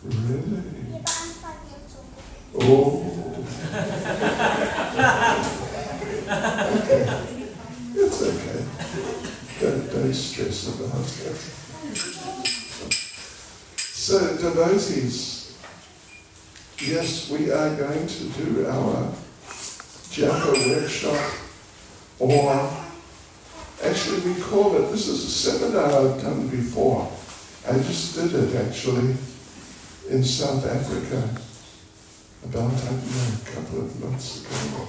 Really? Yeah, but I'm 5 years old. Oh. Okay. It's okay. Don't stress about it. So, devotees, yes, we are going to do our Japa workshop, or actually we call it, this is a seminar I've done before. I just did it actually in South Africa about, I don't know, a couple of months ago,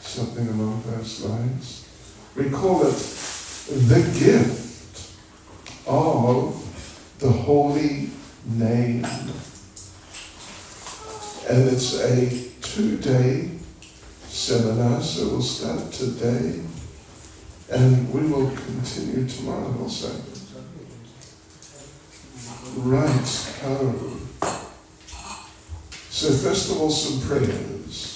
something along those lines. We call it the gift of the holy name. And it's a 2-day seminar, so we'll start today and we will continue tomorrow also. Right. So first of all, some prayers.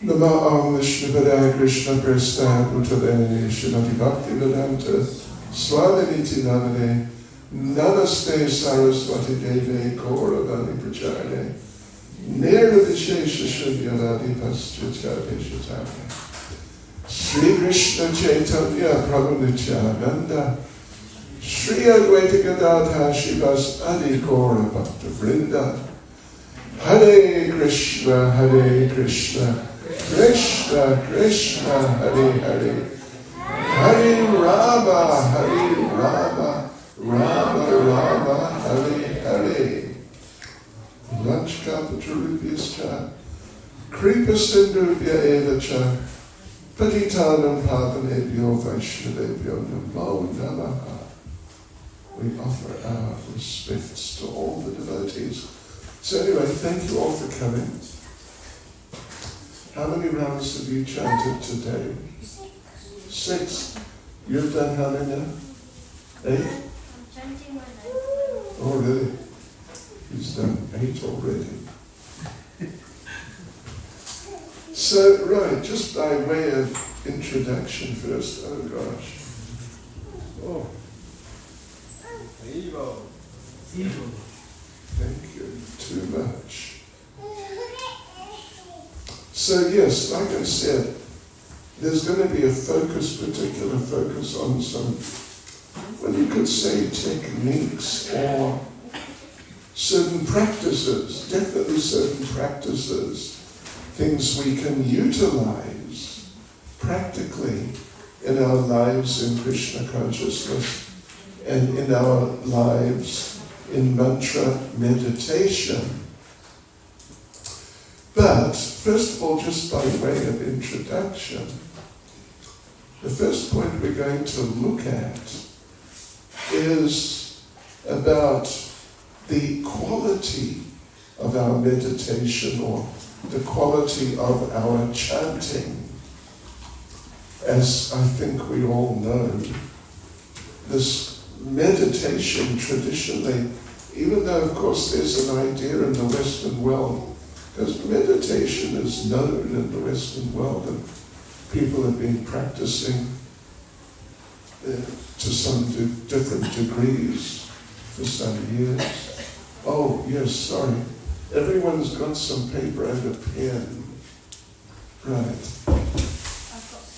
Nama Om Vishnu Padaya Krishna Prestaya Bhutadene Srimati Bhakti Vedanta Swaminiti Namane Namaste Saraswati Deve Gauravani Prachayane Nirvishesha Shunyavadi Paschacharveshatane Sri Krishna Chaitanya Prabhu Nityananda Sri Advaita Gadadha Shivas Adi Gaura Bhakta Vrinda Hare Krishna, Krishna Krishna, Hare Hare, Hare Rama, Rama, Hare Hare. Lanchka Patrubhyascha, Kripa Sindhubhya Evacha, Patitanam Pavanebhyo Vaishnavebhyo Namo Namaha. We offer our respects to all the devotees. So anyway, thank you all for coming. How many rounds have you chanted today? 6. You've done how many now? 8? I'm chanting my name. Oh really? He's done 8 already. So right, just by way of introduction first. Oh gosh. Oh. Evil. Thank you. Too much. So yes, like I said, there's going to be a particular focus on some, well, you could say techniques or certain practices, definitely certain practices, things we can utilize practically in our lives in Krishna consciousness and in our lives in mantra meditation. But first of all, just by way of introduction, the first point we're going to look at is about the quality of our meditation or the quality of our chanting. As I think we all know, this meditation traditionally, even though of course there's an idea in the Western world, because meditation is known in the Western world and people have been practicing to some different degrees for some years. Oh yes, sorry. Everyone's got some paper and a pen. Right.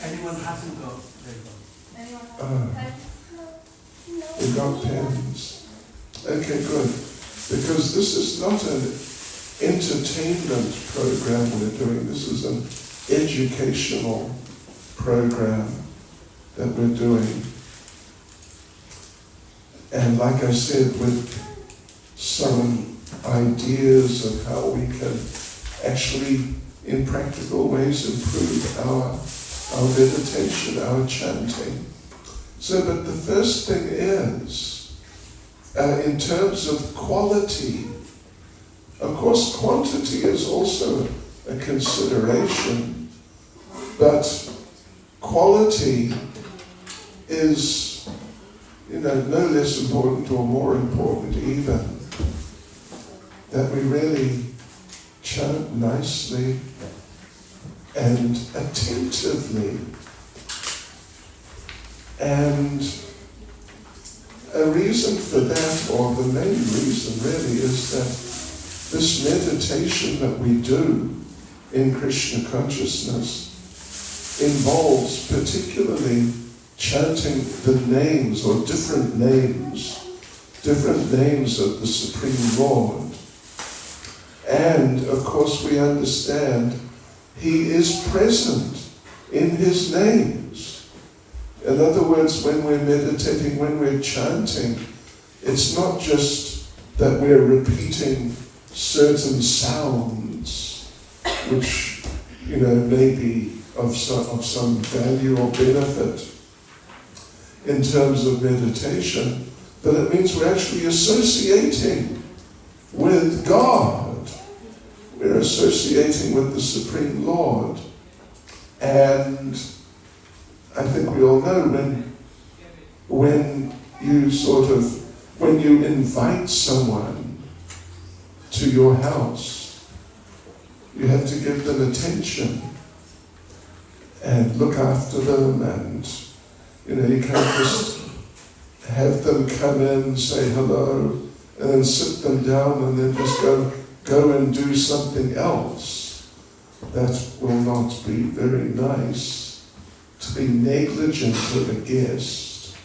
Anyone hasn't got paper? Anyone have pens? No. We've got pens. Okay, good. Because this is not an entertainment program we're doing. This is an educational program that we're doing. And like I said, with some ideas of how we can actually, in practical ways, improve our meditation, our chanting. So, but the first thing is, in terms of quality, of course quantity is also a consideration, but quality is, no less important or more important even, that we really chant nicely and attentively and a reason for that, or the main reason really, is that this meditation that we do in Krishna consciousness involves particularly chanting the names or different names of the Supreme Lord. And of course we understand He is present in His names. In other words, when we're meditating, when we're chanting, it's not just that we're repeating certain sounds which, may be of some value or benefit in terms of meditation, but it means we're actually associating with God. We're associating with the Supreme Lord. And I think we all know when you invite someone to your house, you have to give them attention and look after them, and you can't just have them come in, say hello, and then sit them down and then just go and do something else. That will not be very nice, to be negligent of a guest.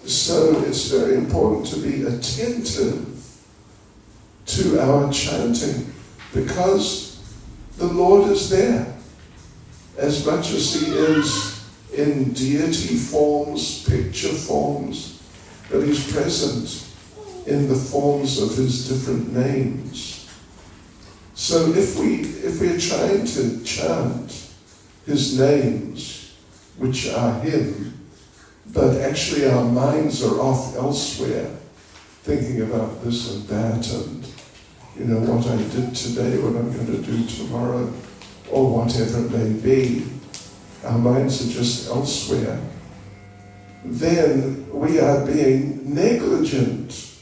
So it's very important to be attentive to our chanting, because the Lord is there. As much as He is in deity forms, picture forms, but He's present in the forms of His different names. So if we're trying to chant His names, which are Him, but actually our minds are off elsewhere, thinking about this and that, and what I did today, what I'm going to do tomorrow, or whatever it may be, our minds are just elsewhere, then we are being negligent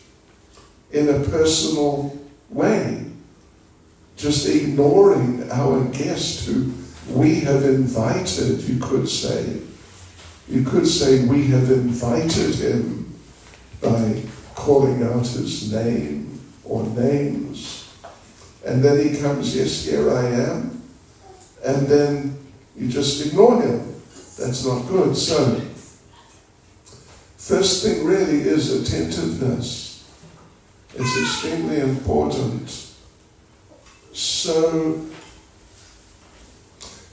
in a personal way, just ignoring our guest who we have invited, you could say. You could say we have invited him by calling out his name or names. And then he comes, yes, here I am. And then you just ignore him. That's not good. So, first thing really is attentiveness. It's extremely important. So,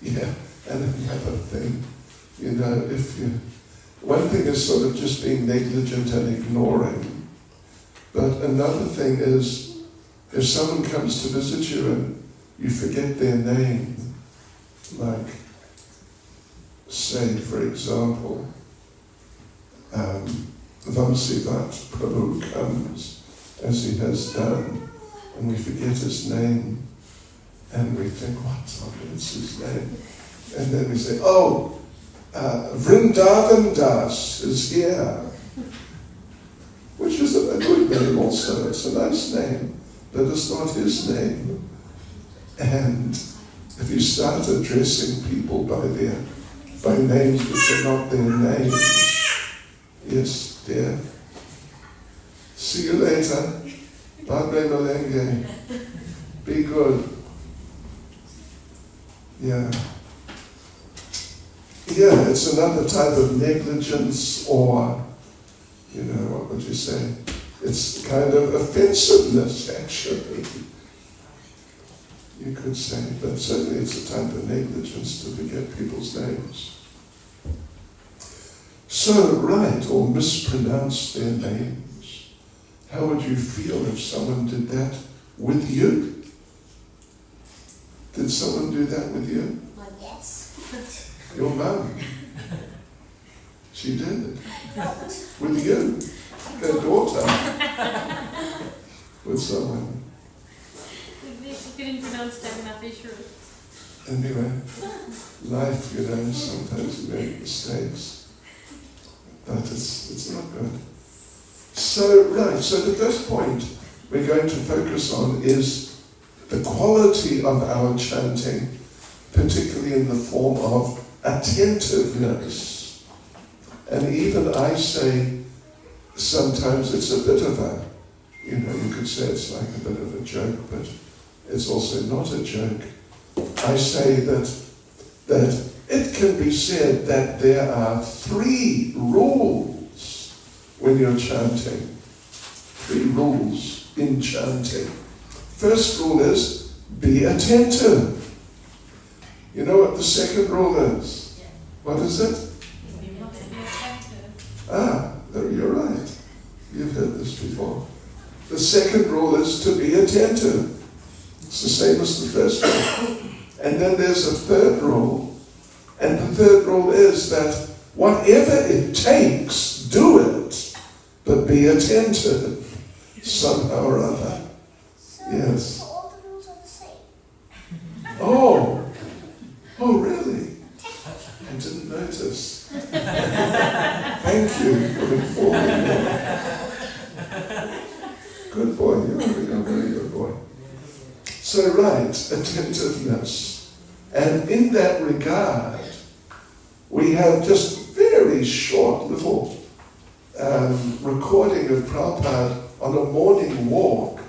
yeah, and another thing, one thing is sort of just being negligent and ignoring, but another thing is if someone comes to visit you and you forget their name, like, say, for example, Vamsivat Prabhu comes, as he has done, and we forget his name, and we think, what's his name? And then we say, Vrindavan Das is here, which is a good name also. It's a nice name, but it's not his name. And if you start addressing people by names which are not their names, yes, dear, see you later, Padre Malenge, be good. Yeah, it's another type of negligence, or, what would you say? It's kind of offensiveness, actually. You could say, but certainly it's a type of negligence to forget people's names. So, right, or mispronounce their names. How would you feel if someone did that with you? Did someone do that with you? Well, yes. Your mum. She did. With you. Her daughter. With someone. She couldn't pronounce Jagannath. Anyway, life, sometimes you make mistakes. But it's not good. So the first point we're going to focus on is the quality of our chanting, particularly in the form of attentiveness. And even I say, sometimes it's a bit of a, you could say it's like a bit of a joke, but it's also not a joke. I say that it can be said that there are 3 rules when you're chanting. 3 rules in chanting. First rule is, be attentive. You know what the second rule is? Yeah. What is it? You must be attentive. You're right. You've heard this before. The second rule is to be attentive. It's the same as the first rule. And then there's a third rule. And the third rule is that whatever it takes, do it. But be attentive somehow or other. Yes. So all the rules are the same. Oh, really? I didn't notice. Thank you for informing me. Good boy, you're a very good boy. So right, attentiveness. And in that regard, we have just very short little recording of Prabhupada on a morning walk.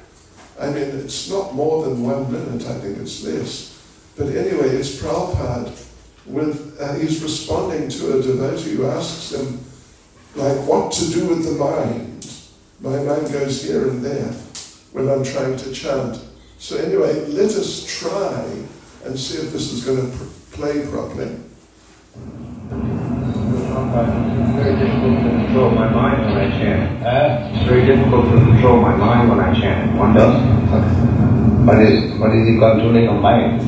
I mean, it's not more than 1 minute, I think it's less. But anyway, it's Prabhupada he's responding to a devotee who asks him, like, what to do with the mind. My mind goes here and there when I'm trying to chant. So anyway, let us try and see if this is going to play properly. It's very difficult to control my mind when I chant. It's very difficult to control my mind when I chant. One does. What is the controlling of mind?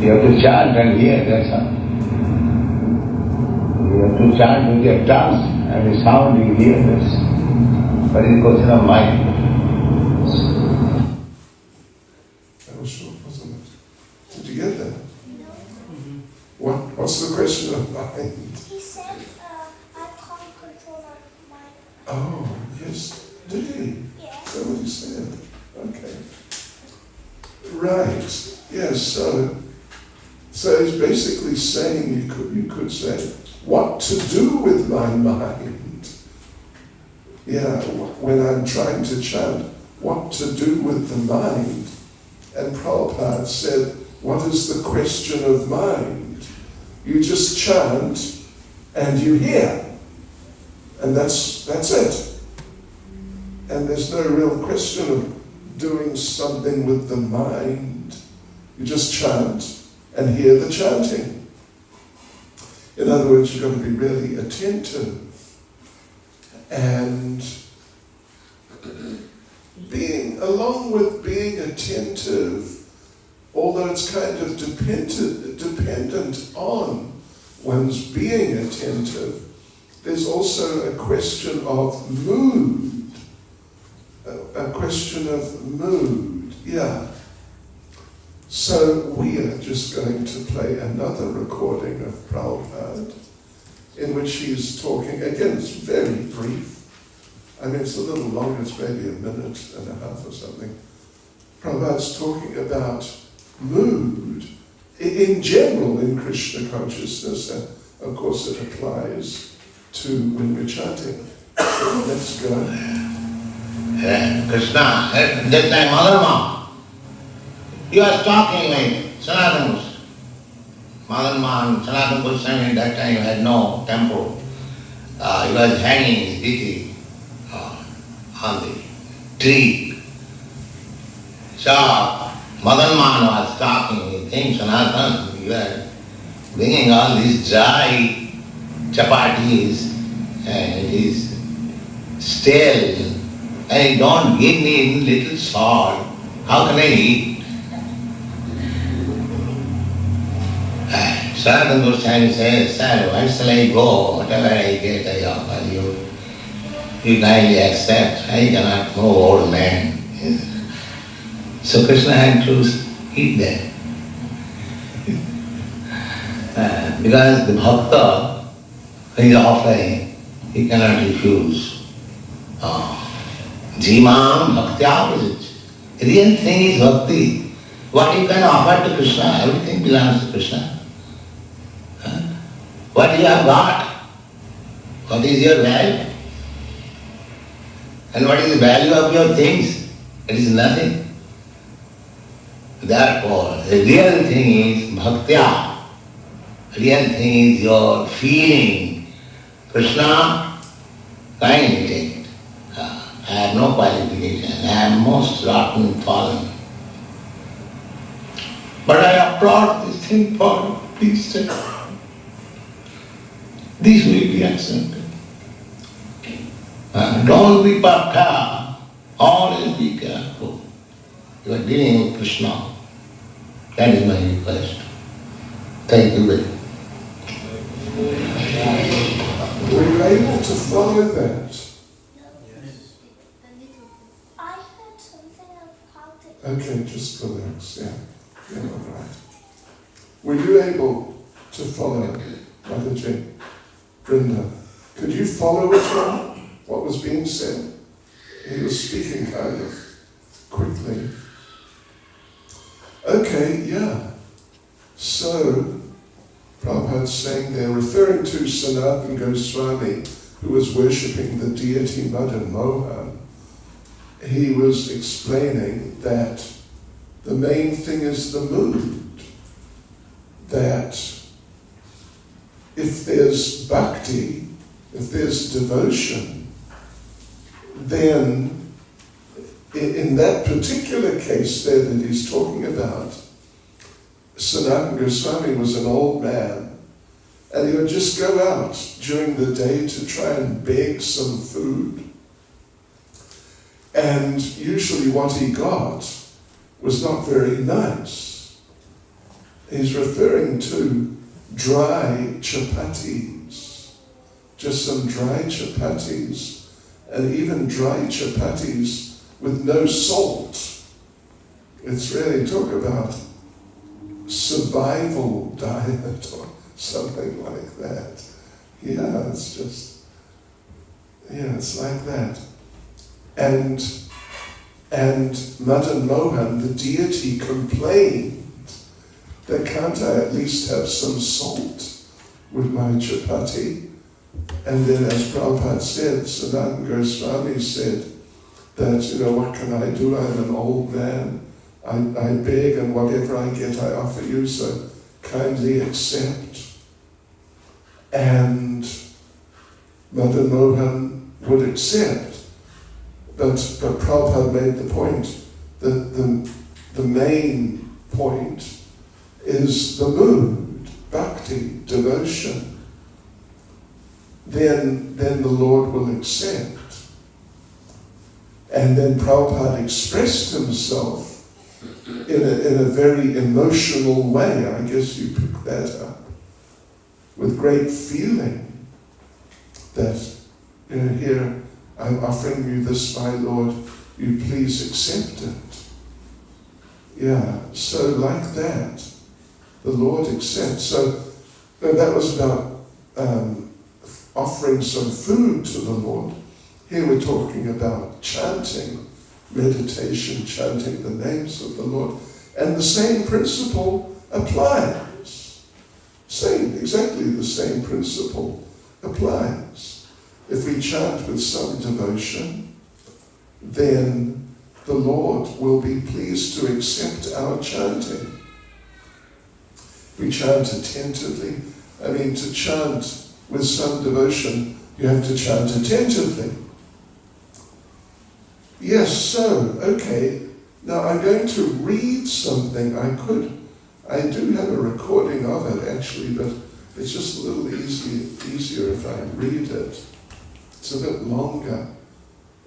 You have to chant and hear, that's all. You have to chant with your tongue and the sound you hear, that's what is the question of mind. That was short, wasn't it? Did you get that? What's the question of mind? He said, I can't control my mind. Oh, yes. Did he? Yeah. Is that what he said? Okay. Right. Yes, so he's basically saying, you could say, what to do with my mind? Yeah, when I'm trying to chant, what to do with the mind? And Prabhupada said, what is the question of mind? You just chant and you hear. And that's it. And there's no real question of doing something with the mind. You just chant and hear the chanting. In other words, you've got to be really attentive. And along with being attentive, although it's kind of dependent on one's being attentive, there's also a question of mood. A question of mood, yeah. So we are just going to play another recording of Prabhupada in which he's talking, again it's very brief, I mean it's a little longer, it's maybe 1.5 minutes or something. Prabhupada's talking about mood in general in Krishna consciousness, and of course it applies to when we're chanting. So let's go. Krishna, that time Mother Mom, you are talking like Sanatana Goswami. Mother Mom, Sanatana Goswami at that time had no temple. He was hanging his diti on the tree. So Madan Man was talking, he thinks, Sanatana, you are bringing all these dry chapatis and it is stale and you don't give me little salt. How can I eat? Sanatana Goswami says, sir, where shall I go? Whatever I get, I offer you. You kindly accept. I cannot know old man. So Krishna had to eat that. Because the bhakta is offering, he cannot refuse. Jimam bhaktya visich. Real thing is bhakti. What you can offer to Krishna, everything belongs to Krishna. What you have got, what is your wealth, And what is the value of your things? It is nothing. Therefore, the real thing is bhaktya. Real thing is your feeling. Krishna, kindly take it. I have no qualification. I am most rotten fallen. But I applaud this thing for you. Please take it. This will be accepted. Don't be parta. Always be careful. You are dealing with Krishna. That is my request. Thank you very much. Were you able to follow that? I heard something of how to. Okay, just relax, yeah. Yeah, all right. Were you able to follow Mother Jane? Brenda, could you follow it all, what was being said? He was speaking kind of quickly. Okay, yeah. So, Prabhupada's saying they're referring to Sanatana Goswami, who was worshipping the deity Madan Mohan. He was explaining that the main thing is the mood. That if there's bhakti, if there's devotion, then in that particular case there that he's talking about, Sanatana Goswami was an old man, and he would just go out during the day to try and beg some food. And usually what he got was not very nice. He's referring to dry chapatis, just some dry chapatis, and even dry chapatis with no salt. It's really talk about survival diet or something like that. Yeah, it's just, yeah, it's like that. And Madan Mohan, the deity, complained that can't I at least have some salt with my chapati? And then as Prabhupada said, Sanatana Goswami said that, what can I do? I'm an old man. I beg, and whatever I get I offer you, so kindly accept. And Madan Mohan would accept. But Prabhupada made the point that the main point is the mood, bhakti, devotion. Then the Lord will accept. And then Prabhupada expressed himself in a very emotional way. I guess you pick that up. With great feeling that, here, I'm offering you this, my Lord, you please accept it. Yeah, so like that, the Lord accepts. So that was about offering some food to the Lord. Here we're talking about chanting, meditation, chanting the names of the Lord. And the same principle applies. Exactly the same principle applies. If we chant with some devotion, then the Lord will be pleased to accept our chanting. We chant attentively. To chant with some devotion, you have to chant attentively. Yes, so, okay. Now I'm going to read something. I do have a recording of it actually, but it's just a little easier if I read it. It's a bit longer.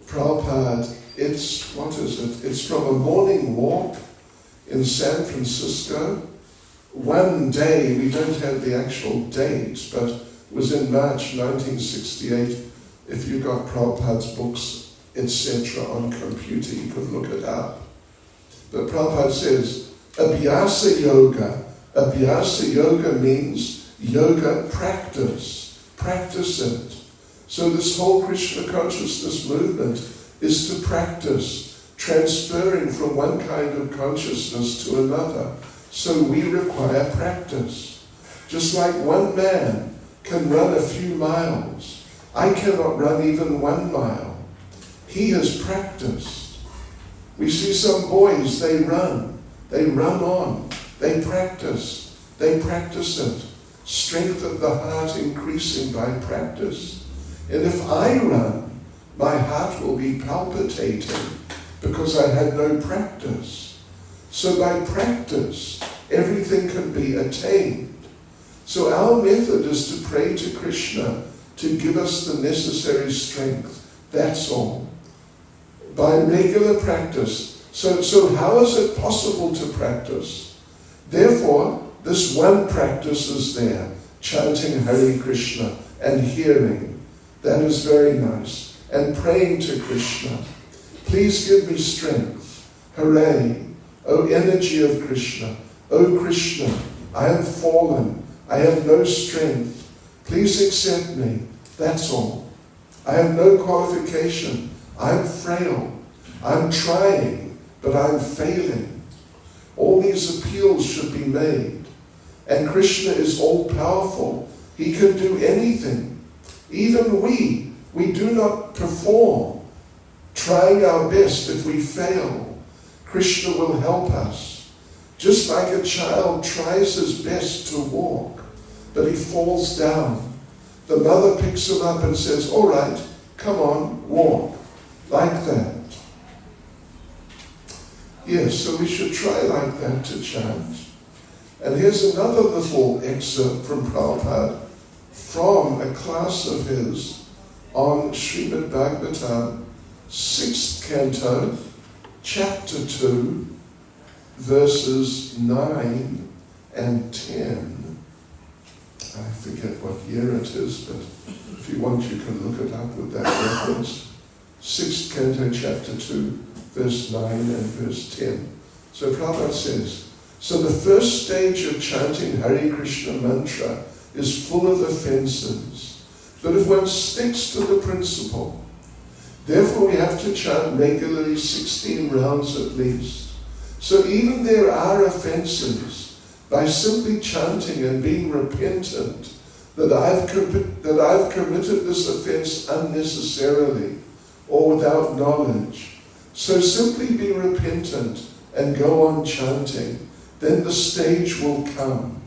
Prabhupada, it's from a morning walk in San Francisco. One day, we don't have the actual date, but it was in March 1968. If you got Prabhupada's books, etc. on computer, you could look it up. But Prabhupada says, Abhyasa Yoga. Abhyasa Yoga means yoga practice. Practice it. So this whole Krishna consciousness movement is to practice, transferring from one kind of consciousness to another. So we require practice. Just like one man can run a few miles, I cannot run even 1 mile. he has practiced. We see some boys, they run on, they practice it. Strength of the heart increasing by practice. And if I run, my heart will be palpitating because I had no practice. So by practice, everything can be attained. So our method is to pray to Krishna to give us the necessary strength. That's all. By regular practice. So how is it possible to practice? Therefore, this one practice is there, chanting Hare Krishna and hearing. That is very nice. And praying to Krishna. Please give me strength. Hare, O energy of Krishna. O Krishna, I am fallen. I have no strength. Please accept me. That's all. I have no qualification. I'm frail. I'm trying, but I'm failing. All these appeals should be made. And Krishna is all-powerful. He can do anything. Even we do not perform. Trying our best, if we fail, Krishna will help us. Just like a child tries his best to walk, but he falls down. The mother picks him up and says, all right, come on, walk. Like that. Yes, so we should try like that to chant. And here's another little excerpt from Prabhupada from a class of his on Srimad Bhagavatam, 6th canto, chapter 2, verses 9 and 10. I forget what year it is, but if you want you can look it up with that reference. 6th canto, chapter 2, verse 9 and verse 10. So Prabhupada says, so the first stage of chanting Hare Krishna mantra is full of offenses. But if one sticks to the principle, therefore we have to chant regularly 16 rounds at least. So even there are offenses, by simply chanting and being repentant that I've committed this offense unnecessarily or without knowledge. So simply be repentant and go on chanting. Then the stage will come,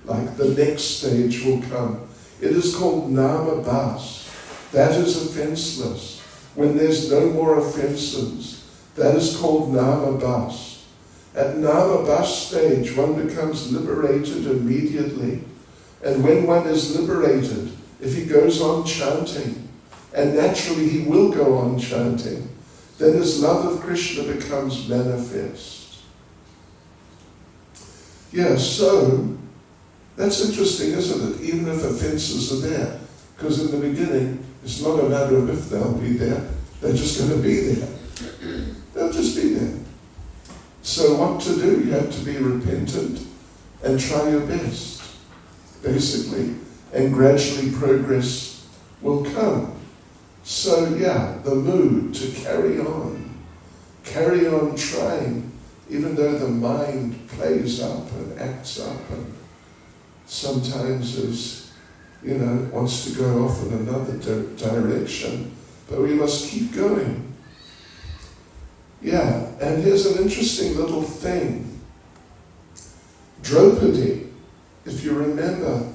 like the next stage will come. It is called Nama Bas. That is offenseless. When there's no more offenses, that is called Nama Bas. At Nama Bas stage, one becomes liberated immediately. And when one is liberated, if he goes on chanting, and naturally he will go on chanting, then his love of Krishna becomes manifest. Yeah, so that's interesting, isn't it? Even if offenses are there. Because in the beginning, it's not a matter of if they'll be there, they're just going to be there. They'll just be there. So what to do? You have to be repentant and try your best, basically. And gradually progress will come. So yeah, the mood to carry on trying, even though the mind plays up and acts up and sometimes is, wants to go off in another direction, but we must keep going. Yeah, and here's an interesting little thing. Draupadi, if you remember,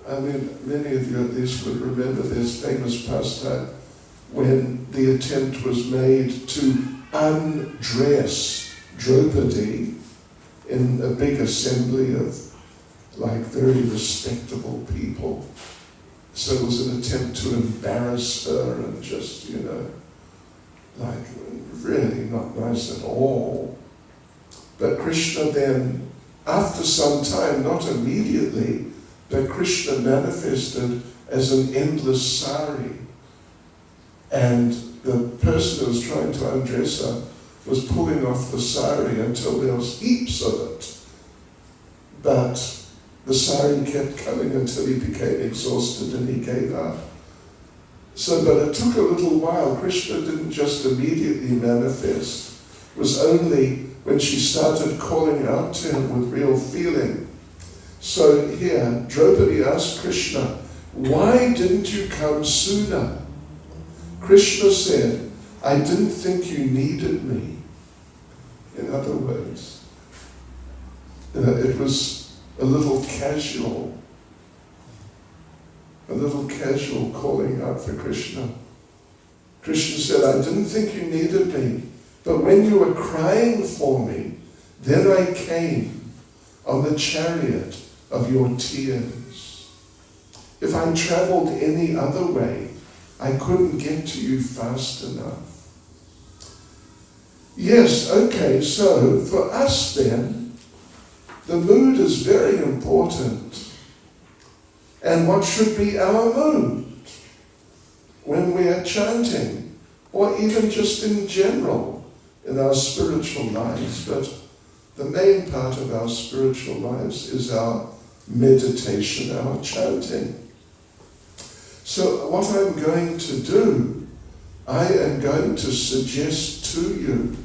many of you at least would remember this famous pastime when the attempt was made to undress Draupadi in a big assembly of very respectable people. So it was an attempt to embarrass her and just, really not nice at all. But Krishna then, after some time, not immediately, but Krishna manifested as an endless sari. And the person who was trying to undress her was pulling off the sari until there was heaps of it. But the sari kept coming until he became exhausted and he gave up. So, but it took a little while. Krishna didn't just immediately manifest. It was only when she started calling out to him with real feeling. So here, Draupadi asked Krishna, why didn't you come sooner? Krishna said, I didn't think you needed me. In other words, it was a little casual calling out for Krishna. Krishna said, I didn't think you needed me, but when you were crying for me, then I came on the chariot of your tears. If I traveled any other way, I couldn't get to you fast enough. Yes, okay, so for us then, the mood is very important. And what should be our mood when we are chanting, or even just in general in our spiritual lives? But the main part of our spiritual lives is our meditation, our chanting. So what I'm going to do, I am going to suggest to you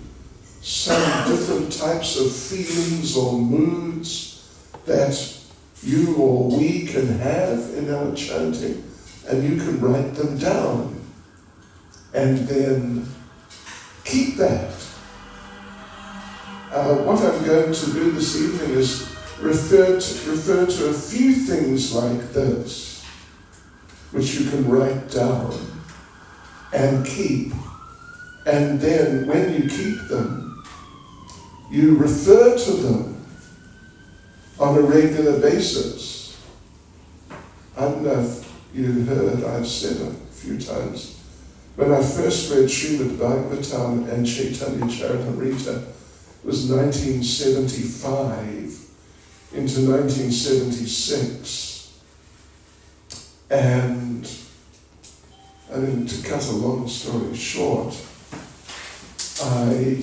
some different types of feelings or moods that you or we can have in our chanting, and you can write them down and then keep that. What I'm going to do this evening is refer to a few things like this, which you can write down and keep. And then when you keep them, you refer to them on a regular basis. I don't know if you heard, I've said a few times, when I first read Srimad Bhagavatam and Chaitanya Charitamrita, it was 1975 into 1976. And I mean, to cut a long story short, I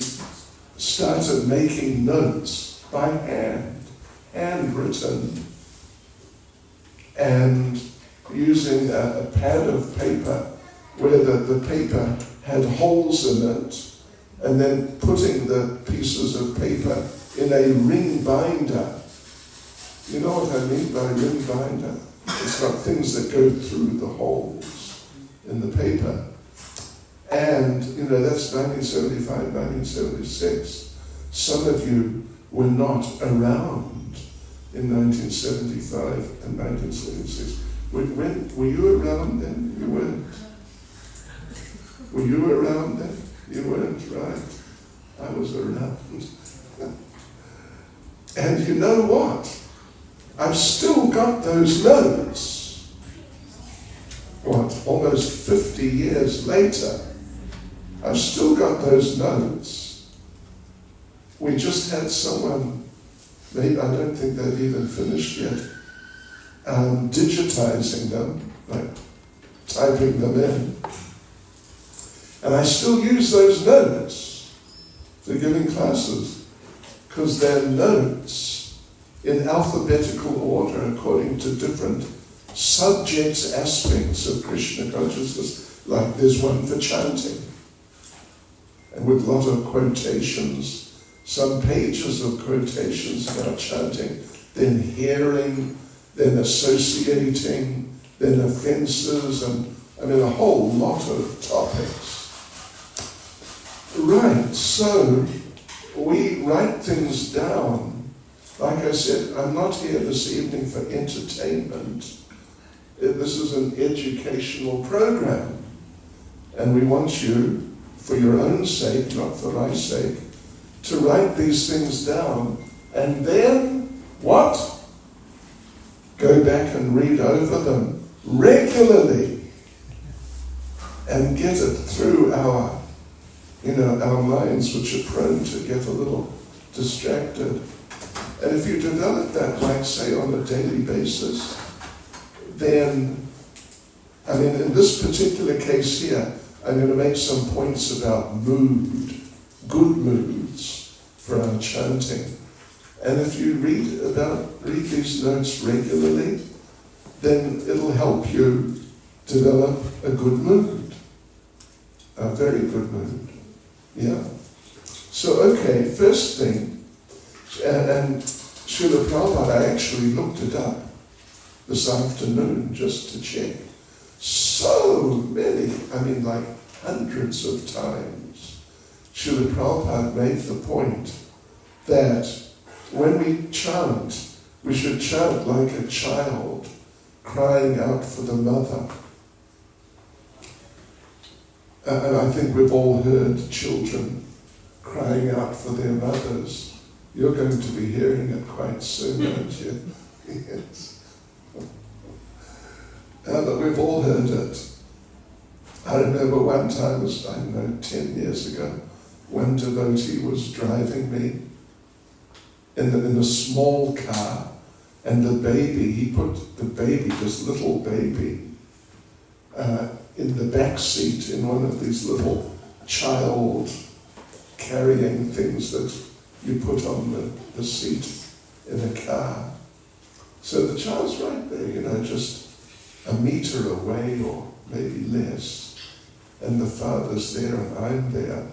started making notes by hand, handwritten, and using a pad of paper where the paper had holes in it, and then putting the pieces of paper in a ring binder. You know what I mean by ring binder? It's got things that go through the holes in the paper. And, that's 1975, 1976. Some of you were not around in 1975 and 1976. Were you around then? You weren't. Were you around then? You weren't, right? I was around. And you know what? I've still got those notes. Almost 50 years later, I've still got those notes. We just had someone, maybe I don't think they've even finished yet, digitizing them, like typing them in. And I still use those notes for giving classes, because they're notes in alphabetical order according to different subjects, aspects of Krishna consciousness. Like there's one for chanting, and with a lot of quotations, some pages of quotations about chanting, then hearing, then associating, then offences, and a whole lot of topics. Right, so we write things down. Like I said, I'm not here this evening for entertainment. This is an educational program. And we want you, for your own sake, not for my sake, to write these things down. And then, what? Go back and read over them regularly and get it through our minds, which are prone to get a little distracted. And if you develop that, like say, on a daily basis, then, in this particular case here, I'm going to make some points about mood, good moods for our chanting. And if you read these notes regularly, then it'll help you develop a good mood, a very good mood. Yeah. So, okay, first thing, and Srila Prabhupada, I actually looked it up this afternoon just to check. So many, like hundreds of times, Srila Prabhupada made the point that when we chant, we should chant like a child crying out for the mother. And I think we've all heard children crying out for their mothers. You're going to be hearing it quite soon, aren't you? Yes. But we've all heard it. I remember one time, I don't know, 10 years ago, one devotee was driving me in a small car, and the baby, he put the baby, this little baby, in the back seat in one of these little child carrying things that you put on the seat in a car. So the child's right there, just a meter away or maybe less, and the father's there and I'm there.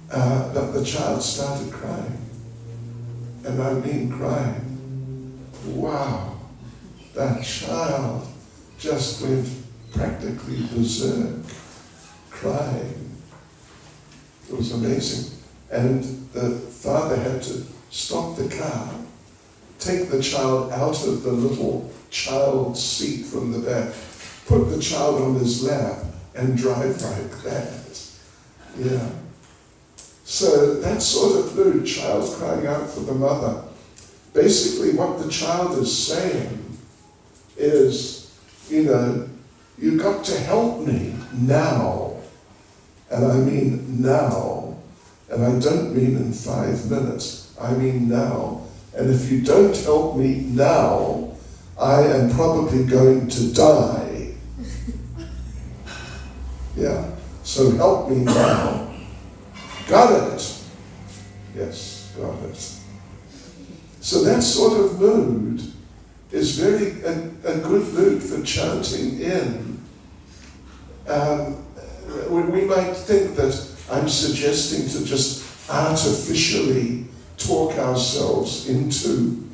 But the child started crying, and I mean crying. Wow, that child just went practically berserk, crying. It was amazing. And the father had to stop the car, take the child out of the little child seat from the back, put the child on his lap, and drive like that. Yeah. So that sort of mood, child crying out for the mother. Basically what the child is saying is, you've got to help me now. And I mean now. And I don't mean in 5 minutes. I mean now. And if you don't help me now, I am probably going to die. Yeah. So help me now. Got it? Yes, got it. So that sort of mood is very a good mood for chanting in. We might think that I'm suggesting to just artificially talk ourselves into,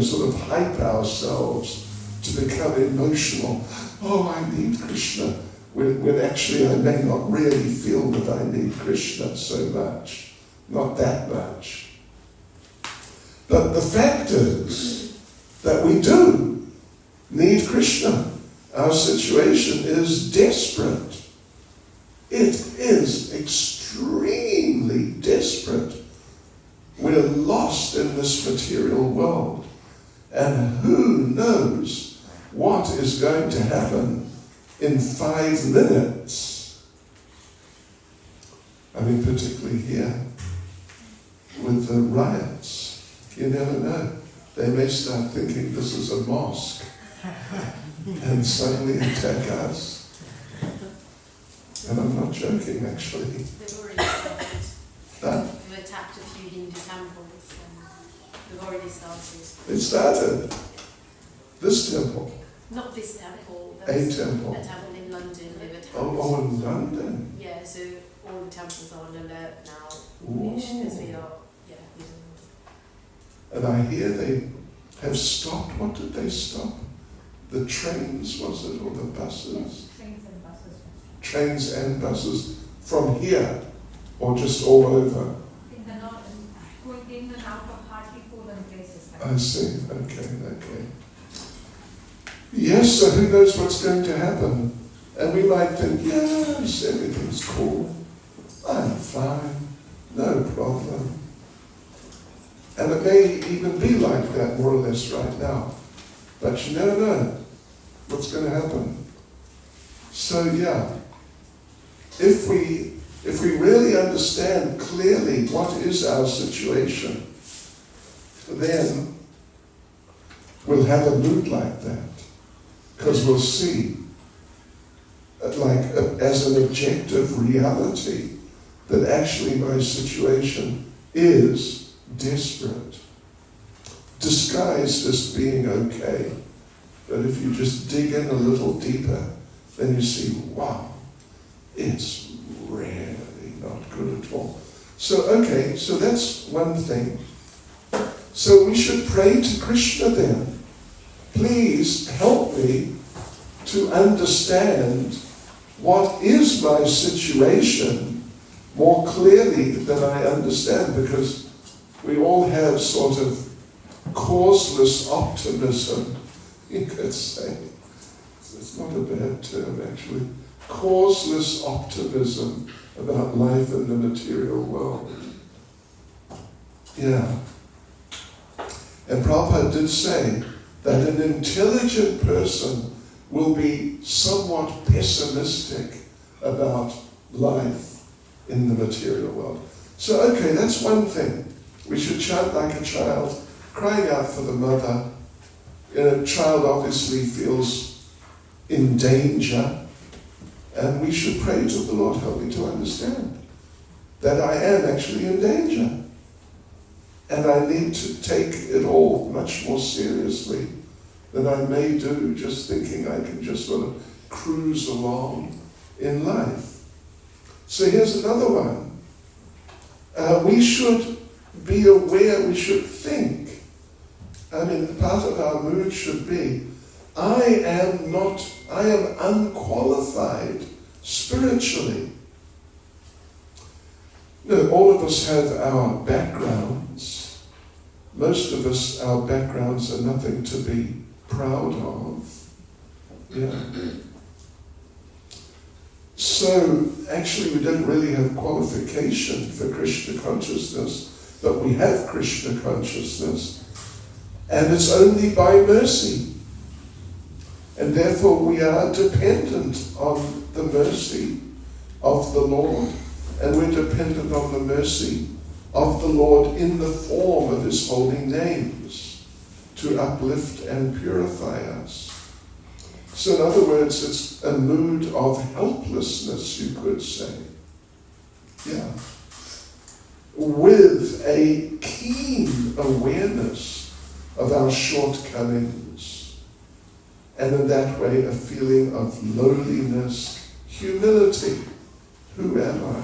sort of hype ourselves to become emotional. Oh, I need Krishna. When actually I may not really feel that I need Krishna so much. Not that much. But the fact is that we do need Krishna. Our situation is desperate. It is extremely desperate. We're lost in this material world. And who knows what is going to happen in 5 minutes. I mean, particularly here, with the riots. You never know. They may start thinking this is a mosque and suddenly attack us. And I'm not joking, actually. They've already started. Huh? They've attacked a few Hindu temples, and they've already started. It started. This temple. Not this temple. A There's temple. A temple in London. They've attacked. Oh, in London. Yeah, so all the temples are on alert now. Ooh. Because we are, And I hear they have stopped. What did they stop? The trains, was it, or the buses? Yes, trains and buses. Trains and buses from here, or just all over? In the north, going in and out of Hartlepool and places like I see. Okay. Yes, so who knows what's going to happen? And we might think, yes, everything's cool. I'm fine. No problem. And it may even be like that more or less right now. But you never know what's going to happen. So yeah, if we really understand clearly what is our situation, then we'll have a mood like that. Because we'll see, as an objective reality, that actually my situation is desperate, disguised as being okay. But if you just dig in a little deeper, then you see, wow, it's really not good at all. So that's one thing. So we should pray to Krishna then. Please help me to understand what is my situation more clearly than I understand, because we all have sort of causeless optimism, you could say. It's not a bad term, actually. Causeless optimism about life in the material world. Yeah. And Prabhupada did say that an intelligent person will be somewhat pessimistic about life in the material world. So, okay, that's one thing. We should chant like a child, crying out for the mother. A child obviously feels in danger, and we should pray to the Lord, help me to understand that I am actually in danger. And I need to take it all much more seriously than I may do just thinking I can just sort of cruise along in life. So here's another one. We should be aware, we should think. I mean, part of our mood should be, I am unqualified spiritually. No, all of us have our backgrounds. Most of us, our backgrounds are nothing to be proud of. Yeah. So, actually we don't really have qualification for Krishna consciousness, but we have Krishna consciousness, and it's only by mercy. And therefore we are dependent on the mercy of the Lord, and we're dependent on the mercy of the Lord in the form of His holy names to uplift and purify us. So in other words, it's a mood of helplessness, you could say. Yeah. With a keen awareness of our shortcomings, and in that way a feeling of lowliness, humility. Who am I?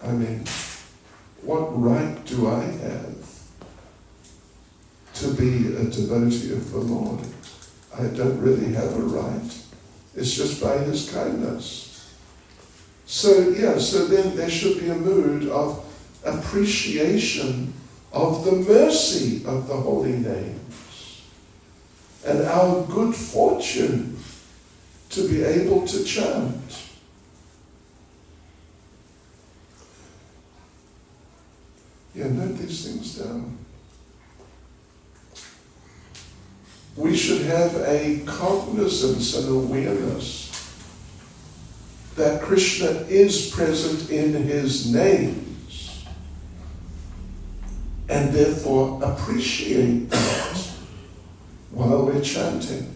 I mean, what right do I have to be a devotee of the Lord? I don't really have a right. It's just by His kindness. So then there should be a mood of appreciation of the mercy of the holy names and our good fortune to be able to chant. Yeah, note these things down. We should have a cognizance and awareness that Krishna is present in His names, and therefore appreciate that while we're chanting.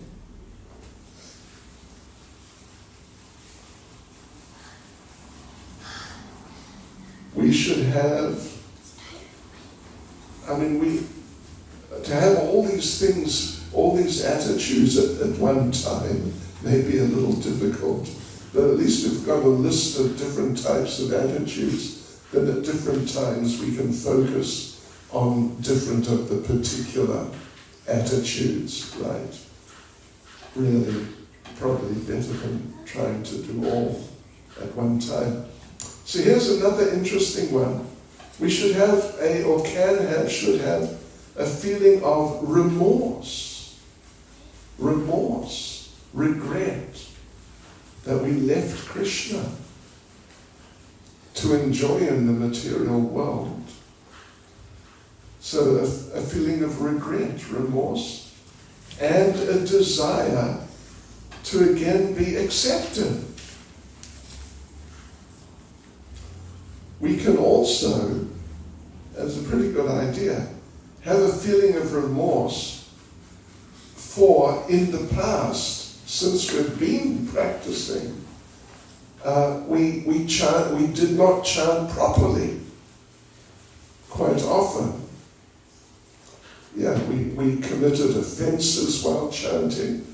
We should have, to have all these things, all these attitudes at one time may be a little difficult, but at least we've got a list of different types of attitudes, then at different times we can focus on different of the particular attitudes, right? Really, probably better than trying to do all at one time. So here's another interesting one. We should have should have a feeling of remorse, regret that we left Krishna to enjoy in the material world. So a feeling of regret, remorse, and a desire to again be accepted. We can also, as a pretty good idea, have a feeling of remorse for, in the past, since we've been practicing, we did not chant properly quite often. Yeah, we committed offenses while chanting,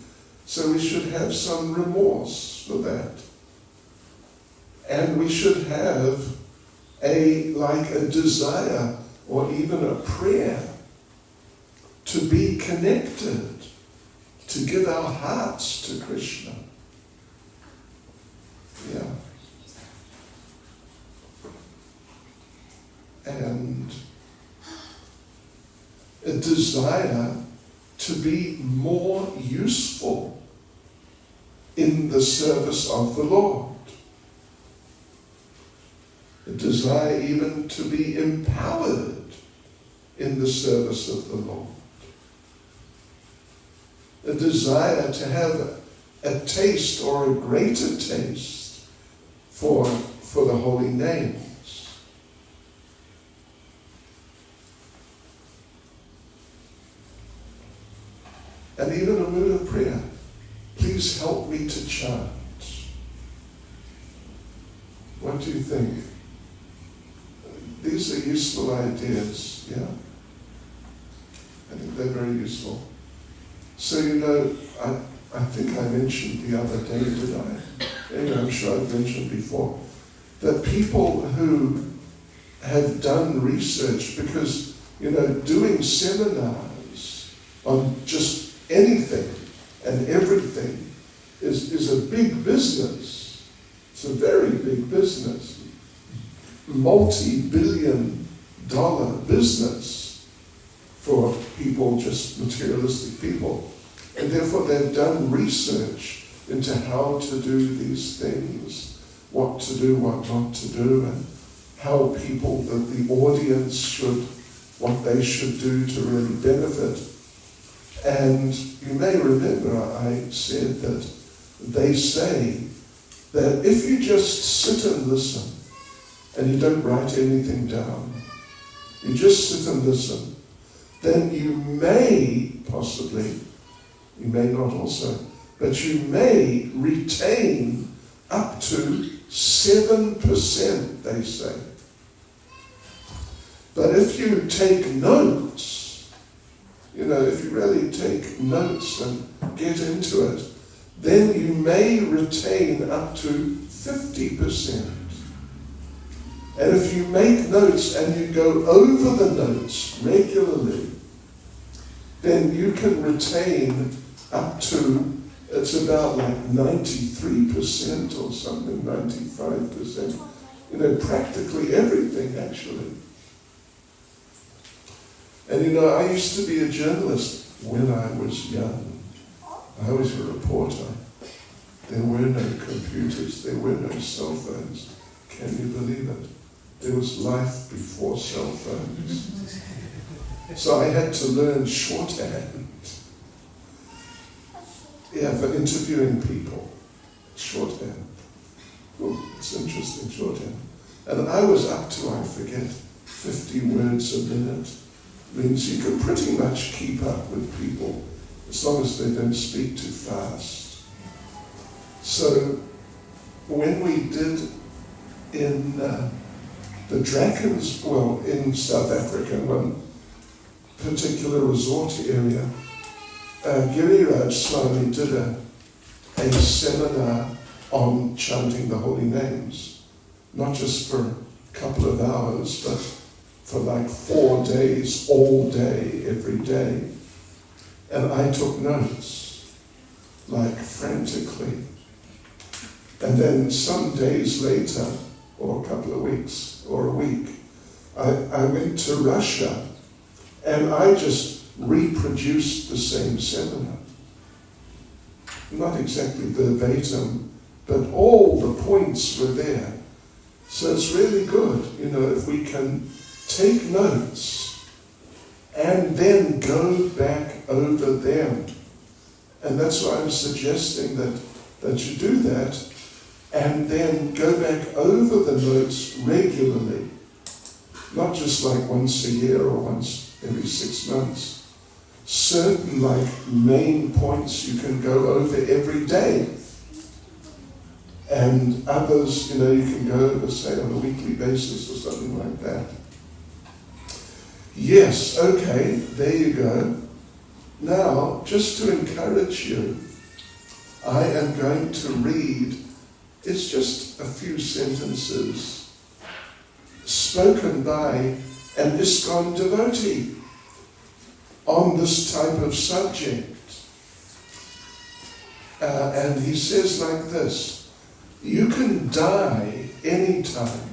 so we should have some remorse for that. And we should have a desire or even a prayer to be connected, to give our hearts to Krishna. Yeah. And a desire to be more useful in the service of the Lord. A desire even to be empowered in the service of the Lord. A desire to have a taste or a greater taste for the holy names. And even a word of prayer. Please help me to chant. What do you think? These are useful ideas, yeah? I think they're very useful. So, I think I mentioned the other day, did I? Anyway, I'm sure I've mentioned before, that people who have done research, because, doing seminars on just anything and everything is a big business. It's a very big business. Multi-billion-dollar business for people, just materialistic people. And therefore they've done research into how to do these things, what to do, what not to do, and how people, the audience what they should do to really benefit. And you may remember I said that they say that if you just sit and listen, and you don't write anything down, you just sit and listen, then you may possibly, you may not also, but you may retain up to 7%, they say. But if you take notes, if you really take notes and get into it, then you may retain up to 50%. And if you make notes and you go over the notes regularly, then you can retain up to, it's about like 93% or something, 95%. Practically everything actually. And I used to be a journalist when I was young. I was a reporter. There were no computers, there were no cell phones. Can you believe it? There was life before cell phones. So I had to learn shorthand. Yeah, for interviewing people. Shorthand. Well, it's interesting, shorthand. And I was up to, I forget, 50 words a minute. Means you can pretty much keep up with people as long as they don't speak too fast. So when we did in the Drakens, in South Africa, one particular resort area, Giriraj Swami did a seminar on chanting the holy names, not just for a couple of hours, but for like 4 days, all day, every day. And I took notes, like frantically. And then some days later, or a couple of weeks, or a week, I went to Russia, and I just reproduced the same seminar. Not exactly verbatim, but all the points were there. So it's really good, if we can take notes and then go back over them. And that's why I'm suggesting that you do that and then go back over the notes regularly. Not just like once a year or once every 6 months. Certain main points you can go over every day. And others, you can go over, say, on a weekly basis or something like that. Yes, okay, there you go. Now, just to encourage you, I am going to read, it's just a few sentences spoken by an ISKCON devotee on this type of subject. And he says like this: You can die anytime.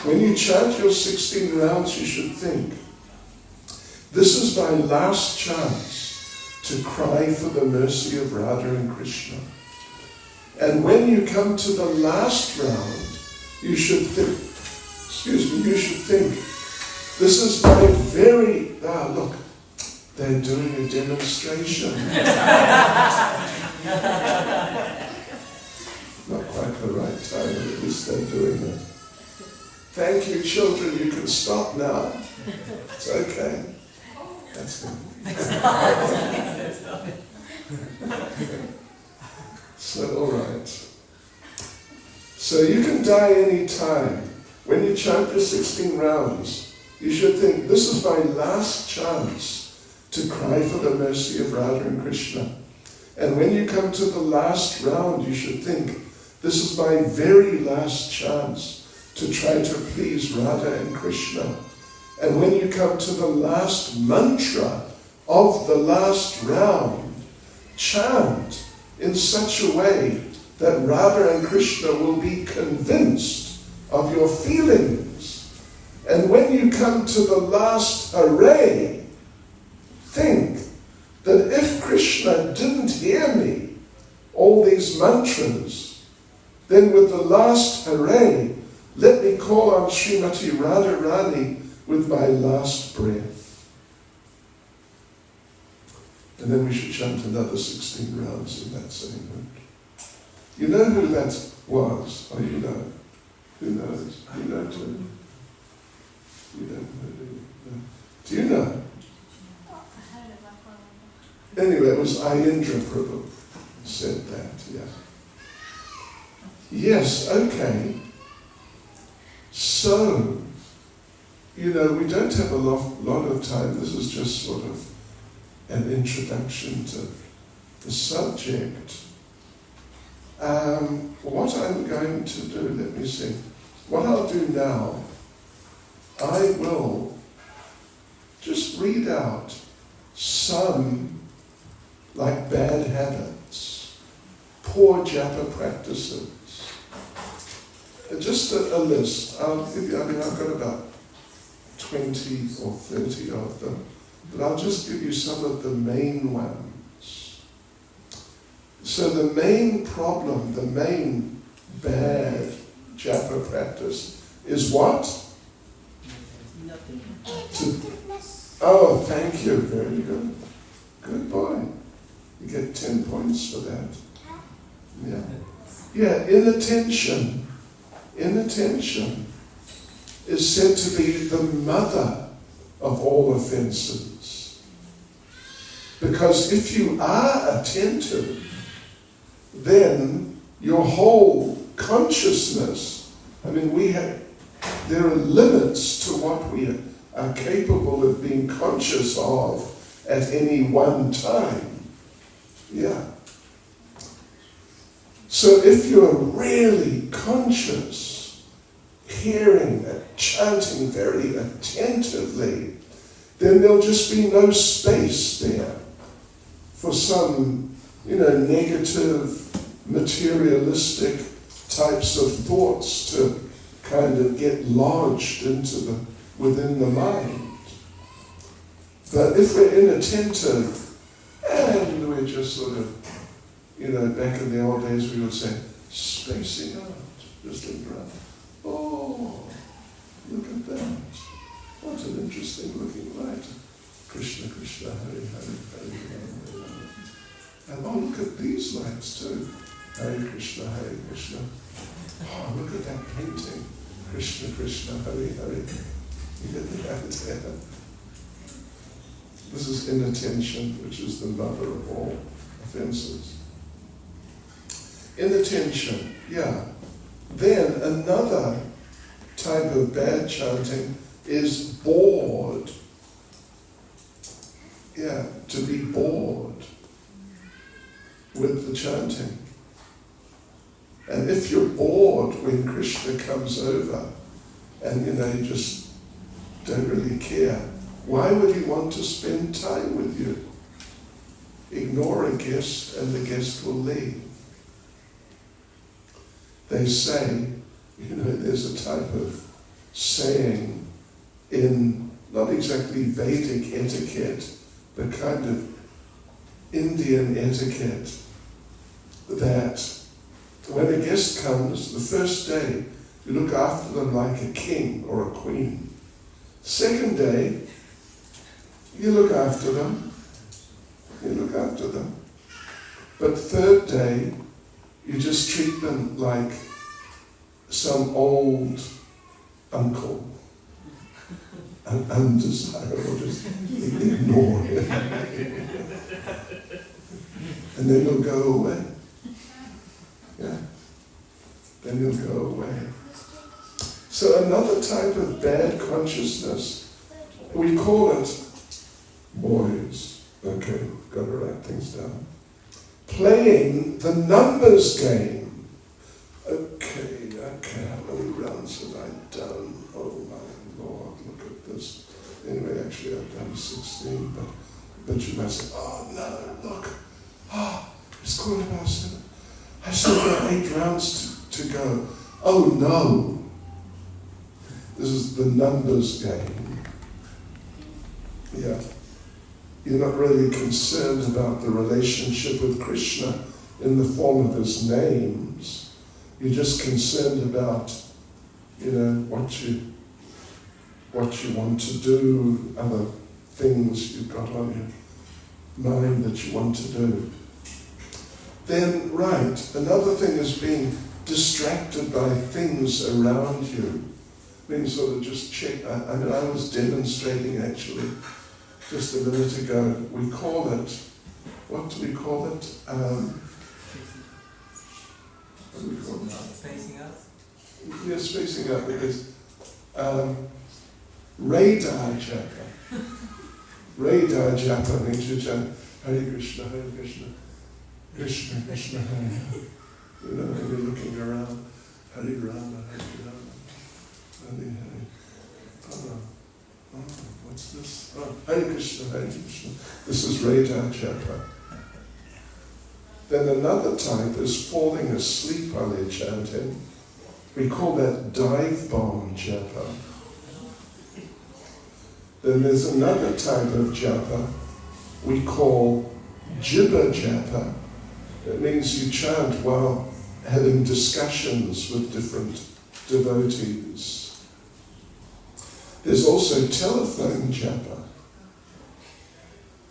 When you chant your 16 rounds, you should think, this is my last chance to cry for the mercy of Radha and Krishna. And when you come to the last round, you should think, this is my very, look, they're doing a demonstration. Not quite the right time, but at least they're doing it. Thank you, children, you can stop now. It's okay. That's good. So, all right. So you can die any time. When you chant your 16 rounds, you should think, this is my last chance to cry for the mercy of Radha and Krishna. And when you come to the last round, you should think, this is my very last chance to try to please Radha and Krishna. And when you come to the last mantra of the last round, chant in such a way that Radha and Krishna will be convinced of your feelings. And when you come to the last array, think that if Krishna didn't hear me, all these mantras, then with the last array, let me call on Srimati Radharani with my last breath. And then we should chant another 16 rounds in that same mood. You know who that was? Oh, you know. Who knows? You know too. You don't know, do you? No. Do you know? Anyway, it was Ayendra Prabhu said that, yeah. Yes, okay. So, you know, we don't have a lot of time. This is just sort of an introduction to the subject. What I'm going to do, let me see. What I'll do now, I will just read out some like bad habits, poor japa practices. Just a list. I'll give you, I've got about 20 or 30 of them, but I'll just give you some of the main ones. So the main problem, the main bad japa practice is what? Oh, thank you. Very good. Good boy. You get 10 points for that. Yeah. Yeah, inattention. Inattention is said to be the mother of all offenses. Because if you are attentive, then your whole consciousness, there are limits to what we are capable of being conscious of at any one time. Yeah. So if you're really conscious, hearing, chanting very attentively, then there'll just be no space there for some, negative, materialistic types of thoughts to kind of get lodged within the mind. But if we're inattentive and we're just sort of, back in the old days we would say, spacing out, just looking around. Oh, look at that. What an interesting looking light. Krishna, Krishna, Hare, Hare, Hare, Hare, Hare. And oh, look at these lights too. Hare Krishna, Hare Krishna. Oh, look at that painting. Krishna, Krishna, Hare, Hare. You get the idea. This is inattention, which is the mother of all offenses. Inattention, yeah. Then another type of bad chanting is bored. Yeah, to be bored with the chanting. And if you're bored when Krishna comes over and you just don't really care, why would he want to spend time with you? Ignore a guest and the guest will leave. they say, there's a type of saying in not exactly Vedic etiquette, but kind of Indian etiquette, that when a guest comes, the first day, you look after them like a king or a queen. Second day, you look after them. But third day, you just treat them like some old uncle. And undesirable, just ignore him. And then he'll go away. Yeah. Then he'll go away. So another type of bad consciousness, we call it boys. Okay, got to write things down. Playing the numbers game. Okay, how many rounds have I done? Oh my Lord, look at this. Anyway, actually I've done 16, but you might say, oh no, look. It's 7:15. I've still got 8 rounds to go. Oh no. This is the numbers game. Yeah. You're not really concerned about the relationship with Krishna in the form of his names. You're just concerned about, what you want to do, other things you've got on your mind that you want to do. Then, another thing is being distracted by things around you. Being sort of just check. I was demonstrating actually just a minute ago. We call it, what do we call it? What do we call it? Spacing out? Yeah, spacing out, because radar japa. Radar japa means you chant Hare Krishna, Krishna Krishna, Hare Hare. And you're looking around, Hare Rama, Hare Hare. What's this? Hare Krishna, Hare Krishna. This is radar japa. Then another type is falling asleep while they're chanting. We call that dive bomb japa. Then there's another type of japa we call jibba japa. It means you chant while having discussions with different devotees. There's also telephone japa.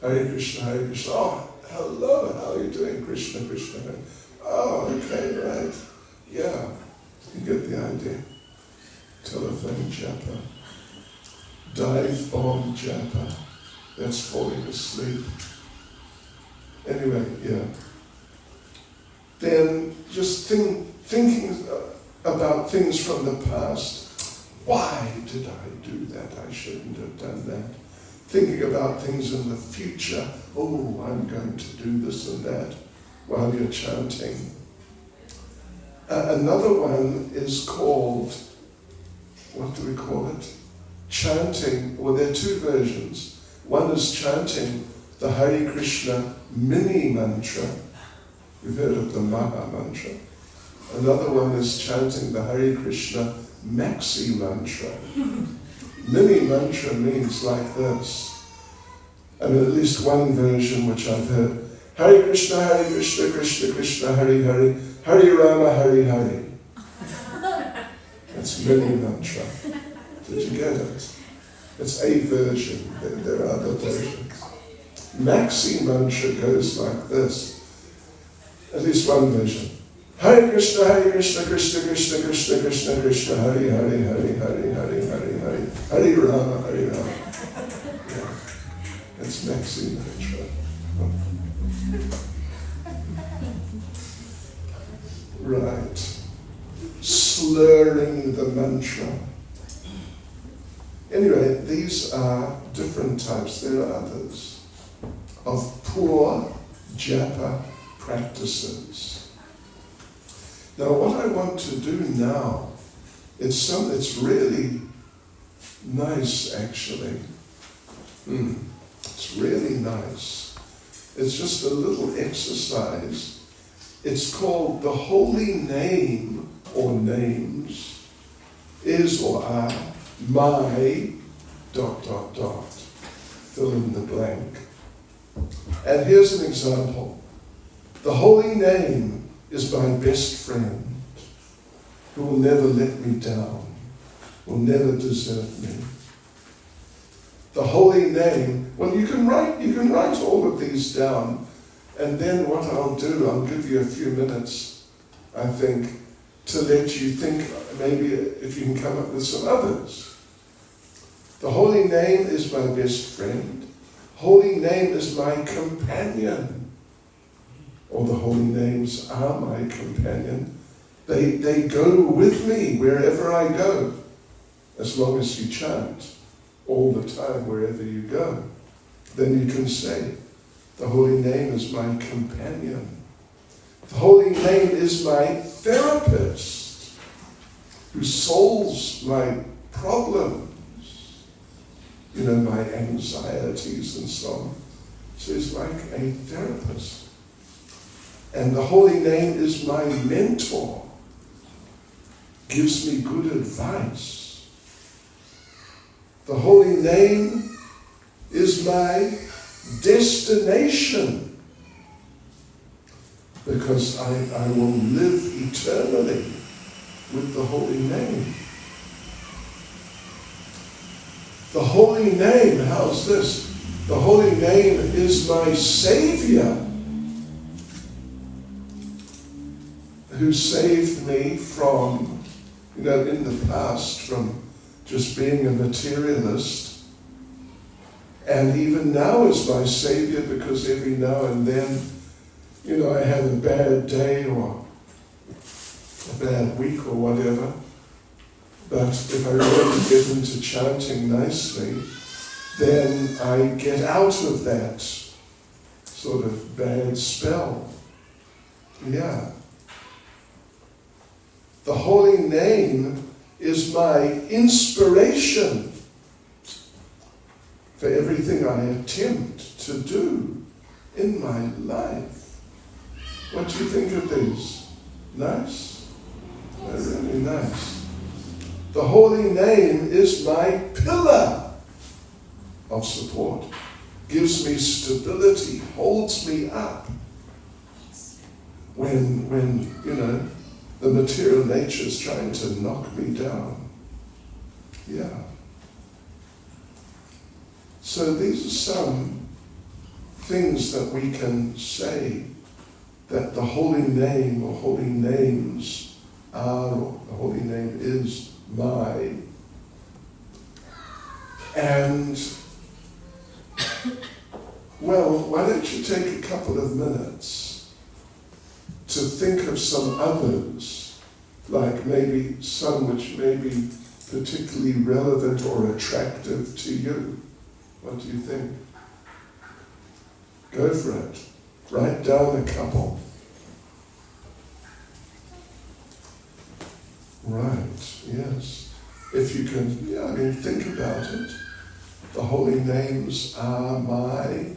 Hare Krishna, Hare Krishna. Oh, hello, how are you doing? Krishna, Krishna, Hare. Oh, okay, right. Yeah, you get the idea. Telephone japa. Dive bomb japa. That's falling asleep. Anyway, yeah. Then just thinking about things from the past. Why did I do that? I shouldn't have done that. Thinking about things in the future. Oh, I'm going to do this and that while you're chanting. Another one is called, what do we call it? Chanting, well, there are 2 versions. One is chanting the Hare Krishna mini mantra. You've heard of the Maha mantra. Another one is chanting the Hare Krishna maxi mantra. Mini mantra means like this. And at least one version which I've heard. Hare Krishna, Krishna Krishna, Hare Hare, Hare Rama, Hare Hare. That's mini mantra. Did you get it? It's a version. There are other versions. Maxi mantra goes like this. At least one version. Hare Krishna, Krishna Krishna, Krishna Krishna, Hare Hare, Hare Hare, Hare Hare, Hare Hare Rama, Hare Rama. Yeah. That's maxi mantra. Right. Slurring the mantra. Anyway, these are different types. There are others of poor japa practices. Now, what I want to do now, it's really nice, actually. It's really nice. It's just a little exercise It's called the holy name or names is or are my ... Fill in the blank. And here's an example. The holy name is my best friend who will never let me down, will never desert me. The holy name, well, you can write all of these down, and then what I'll do, I'll give you a few minutes, I think, to let you think, maybe if you can come up with some others. The holy name is my best friend. Holy name is my companion. Or the holy names are my companion. They go with me wherever I go, as long as you chant all the time wherever you go. Then you can say, the holy name is my companion. The holy name is my therapist, who solves my problems, my anxieties and so on. So it's like a therapist. And the holy name is my mentor, gives me good advice. The holy name is my destination, because I will live eternally with the holy name. The holy name, how's this? The holy name is my Savior, who saved me from, in the past, from just being a materialist, and even now is my Savior, because every now and then, I have a bad day or a bad week or whatever, but if I really get into chanting nicely, then I get out of that sort of bad spell. Yeah. The holy name is my inspiration for everything I attempt to do in my life. What do you think of these? Nice? They're really nice. The holy name is my pillar of support. Gives me stability, holds me up when the material nature is trying to knock me down. Yeah. So these are some things that we can say that the holy name or holy names are, or the holy name is my. And, well, why don't you take a couple of minutes to think of some others, like maybe some which may be particularly relevant or attractive to you. What do you think? Go for it. Write down a couple. Right, yes. If you can, think about it. The holy names are my ...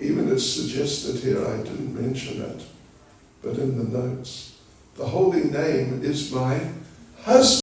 Even it's suggested here, I didn't mention it, but in the notes, the holy name is my husband.